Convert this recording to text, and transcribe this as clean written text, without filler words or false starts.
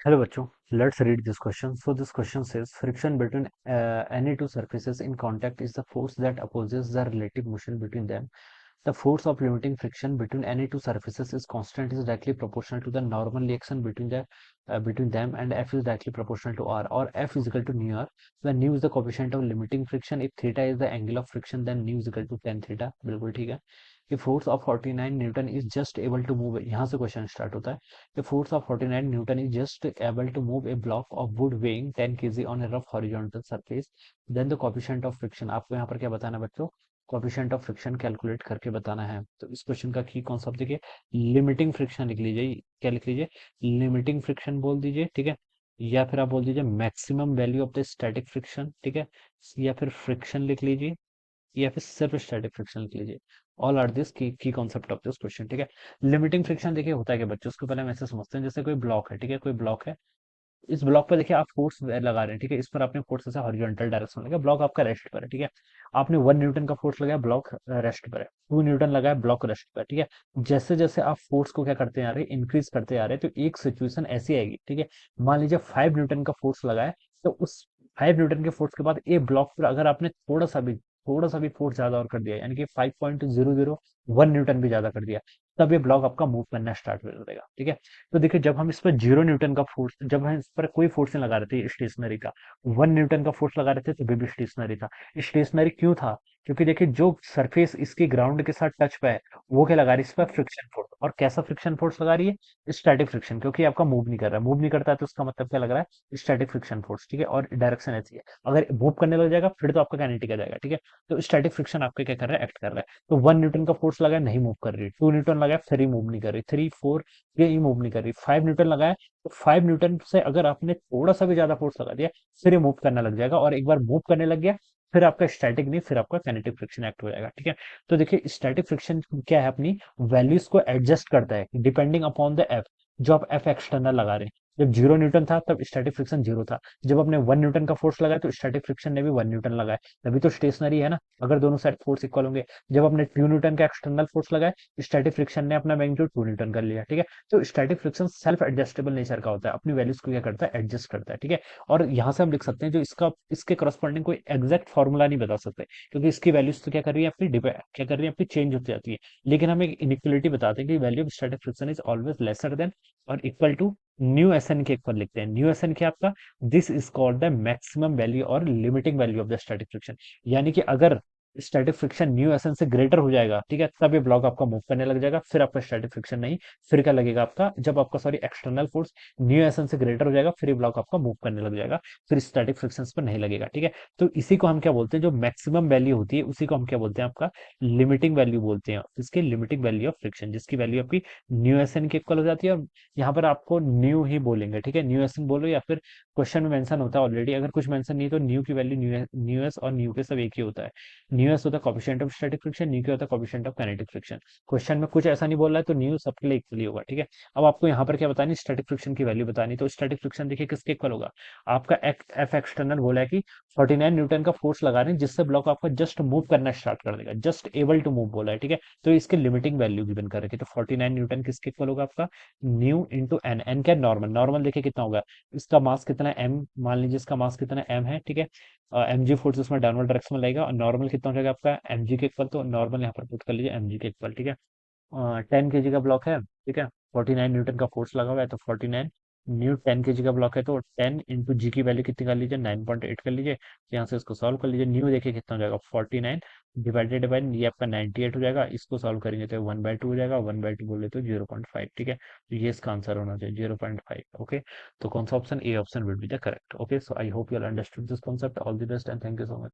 Hello बच्चों, let's read this question. So this question says friction between any two surfaces in contact is the force that opposes the relative motion between them. The force of limiting friction between any two surfaces is constant is directly proportional to the normal reaction between them, and F is directly proportional to R, or F is equal to nu R. When nu is the coefficient of limiting friction, if theta is the angle of friction, then nu is equal to tan theta. बिल्कुल ठीक है. A force of 49 Newton is just able to move. यहाँ से question start होता है. A force of 49 Newton is just able to move a block of wood weighing 10 kg on a rough horizontal surface. Then the coefficient of friction. आपको यहाँ पर क्या बताना है बच्चों? कोफिशिएंट ऑफ फ्रिक्शन कैलकुलेट करके बताना है. तो इस क्वेश्चन का की कॉन्सेप्ट देखिए, लिमिटिंग फ्रिक्शन लिख लीजिए. क्या लिख लीजिए? लिमिटिंग फ्रिक्शन बोल दीजिए, ठीक है. या फिर आप बोल दीजिए maximum value of the static friction, ठीक है. या फिर फ्रिक्शन लिख लीजिए, या फिर सिर्फ स्टैटिक फ्रिक्शन लिख लीजिए. ऑल आर दिस की कॉन्सेप्ट ऑफ दिस क्वेश्चन, ठीक है. लिमिटिंग फ्रिक्शन देखिए होता है कि बच्चों, उसको पहले हम ऐसे समझते हैं, जैसे कोई ब्लॉक है, ठीक है. कोई ब्लॉक है, इस ब्लॉक पर देखिए आप फोर्स लगा रहे हैं, ठीक है. इस पर आपने फोर्स ऐसे हॉरिजॉन्टल डायरेक्शन में लगाया, ब्लॉक आपका रेस्ट पर है, ठीक है. आपने 1 न्यूटन का फोर्स लगाया, ब्लॉक रेस्ट पर है. 2 न्यूटन लगाया, ब्लॉक रेस्ट पर है, ठीक है. जैसे जैसे आप फोर्स को क्या करते आ रहे हैं, इंक्रीज करते आ रहे हैं, तो एक सिचुएशन ऐसी आएगी, ठीक है. मान लीजिए 5 न्यूटन का फोर्स लगाया, तो उस 5 न्यूटन के फोर्स के बाद ए ब्लॉक पर अगर आपने थोड़ा सा भी फोर्स ज्यादा और कर दिया, यानी कि 5.001 न्यूटन भी ज्यादा कर दिया, तब ये ब्लॉक आपका मूव करना स्टार्ट कर देगा, ठीक है. तो देखिए, जब हम इस पर 0 न्यूटन का फोर्स, जब हम इस पर कोई फोर्स नहीं लगा रहे थे स्टेशनरी का, 1 न्यूटन का फोर्स लगा रहे थे, तो भी स्टेशनरी था. स्टेशनरी क्यों था? क्योंकि देखिए, जो सरफेस इसकी ग्राउंड के साथ टच पे है, वो क्या लगा रही है, इस पर फ्रिक्शन फोर्स. और कैसा फ्रिक्शन फोर्स लगा रही है? स्टैटिक फ्रिक्शन, क्योंकि आपका मूव नहीं कर रहा है. मूव नहीं करता है तो उसका मतलब क्या लग रहा है? स्टैटिक फ्रिक्शन फोर्स, ठीक है. और डायरेक्शन ऐसी है, अगर मूव करने लग जाएगा फिर तो आपका काइनेटिक आ जाएगा, ठीक है. तो स्टैटिक फ्रिक्शन आपका क्या कर रहा है? एक्ट कर रहा है. तो 1 न्यूटन का फोर्स लगाया, नहीं मूव कर रही. 2 न्यूटन लगाया, फिर ही मूव नहीं कर रही. 3, 4, ये मूव नहीं कर रही. 5 न्यूटन लगाया, तो 5 न्यूटन से अगर आपने थोड़ा सा भी ज्यादा फोर्स लगा दिया, फिर ये मूव करना लग जाएगा. और एक बार मूव करने लग गया, फिर आपका स्टैटिक नहीं, फिर आपका काइनेटिक फ्रिक्शन एक्ट हो जाएगा, ठीक है. तो देखिए, स्टैटिक फ्रिक्शन क्या है, अपनी वैल्यूज को एडजस्ट करता है डिपेंडिंग अपॉन द एफ, जो आप एफ एक्सटर्नल लगा रहे हैं. जब 0 न्यूटन था तब स्टैटिक फ्रिक्शन 0 था. जब आपने 1 न्यूटन का फोर्स लगाया, तो स्टैटिक फ्रिक्शन ने भी 1 न्यूटन लगाया, तभी तो स्टेशनरी है ना, अगर दोनों साइड फोर्स इक्वल होंगे. जब आपने 2 न्यूटन का एक्सटर्नल फोर्स लगाया, स्टैटिक फ्रिक्शन ने अपना मैग्नीट्यूड 2 न्यूटन कर लिया, ठीक है. तो static friction self adjustable nature का होता है, अपनी वैल्यूज को क्या करता है? एडजस्ट करता है, ठीक है. और यहाँ से हम लिख सकते हैं, जो इसका इसके करस्पॉन्डिंग कोई एग्जैक्ट फॉर्मूला नहीं बता सकते, क्योंकि इसकी वैल्यूज तो क्या कर रही है अपनी, क्या कर रही है अपनी, चेंज होती जाती है. लेकिन हम एक इनइक्वलिटी बताते हैं कि value of static friction is always lesser than और equal to mu S n के इक्वल लिखते हैं. न्यू एस एन क्या आपका? This is called the maximum value और limiting value of the static friction. यानी कि अगर static friction mu S N से ग्रेटर हो जाएगा, ठीक है, तब ये ब्लॉक आपका मूव करने लग जाएगा. फिर आपका स्टैटिक फ्रिक्शन नहीं, फिर क्या लगेगा आपका, जब आपका sorry external force mu S N से ग्रेटर हो जाएगा, फिर ये ब्लॉक आपका मूव करने लग जाएगा, फिर स्टैटिक फ्रिक्शन पर नहीं लगेगा, ठीक है. तो इसी को हम क्या बोलते हैं, जो मैक्सिमम वैल्यू होती है उसी को हम क्या बोलते हैं, आपका लिमिटिंग वैल्यू बोलते हैं. इसके लिमिटिंग वैल्यू ऑफ फ्रिक्शन, जिसकी वैल्यू आपकी न्यू एस एन के इक्वल हो जाती है. और यहाँ पर आपको न्यू ही बोलेंगे, ठीक है. न्यू एस एन बोलो, या फिर क्वेश्चन में मेंशन होता है ऑलरेडी, अगर कुछ मेंशन नहीं तो न्यू की वैल्यू न्यू एस और न्यू के सब एक ही होता है. न्यू एस होता है coefficient of static friction, new के होता है coefficient of kinetic friction. Question में कुछ ऐसा नहीं बोल रहा है तो न्यू सबके लिए इक्वली होगा, ठीक है. अब आपको यहाँ पर क्या बतानी, स्टैटिक फ्रिक्शन की वैल्यू बतानी. तो स्टैटिक फ्रिक्शन देखिए किसके इक्वल होगा, आपका एफ एक्सटर्नल बोला है कि 49 न्यूटन का फोर्स लगा रहे हैं, जिससे ब्लॉक आपका जस्ट मूव करना स्टार्ट कर देगा, जस्ट एबल टू मूव बोला है, ठीक है. तो इसके लिमिटिंग वैल्यू गिवन कर रखे, तो 49 न्यूटन किसके इक्वल होगा आपका, न्यू इंटू एन. एन क्या, नॉर्मल. नॉर्मल देखिए कितना होगा, इसका मास कितना है, एम. मान लीजिए इसका मास कितना है, एम है, ठीक है. एम जी फोर्स उसमें डाउनवर्ड डायरेक्शन में लगेगा, और नॉर्मल कितना हो जाएगा आपका, एम जी के इक्वल. तो नॉर्मल यहाँ पर पुट कर लीजिए एम जी के इक्वल, ठीक है. 10 kg का ब्लॉक है, ठीक है. 49 न्यूटन का फोर्स लगा हुआ है, तो 49 न्यू 10 kg का ब्लॉक है, तो 10 इंटू जी की वैल्यू कितनी कर लीजिए, 9.8 कर लीजिए. तो यहाँ से इसको सॉल्व कर लीजिए. न्यू देखिए कितना हो जाएगा, 49 डिवाइडेड बाई ये आपका 98 हो जाएगा. इसको सॉल्व करेंगे तो 1/2 हो जाएगा, 1/2 बोले तो 0.5, ठीक है. तो ये इसका आंसर होना चाहिए 0.5, ओके. तो कौन सा option, A option will be the correct. Okay, so I hope you all understood this concept. All the best and thank you so much.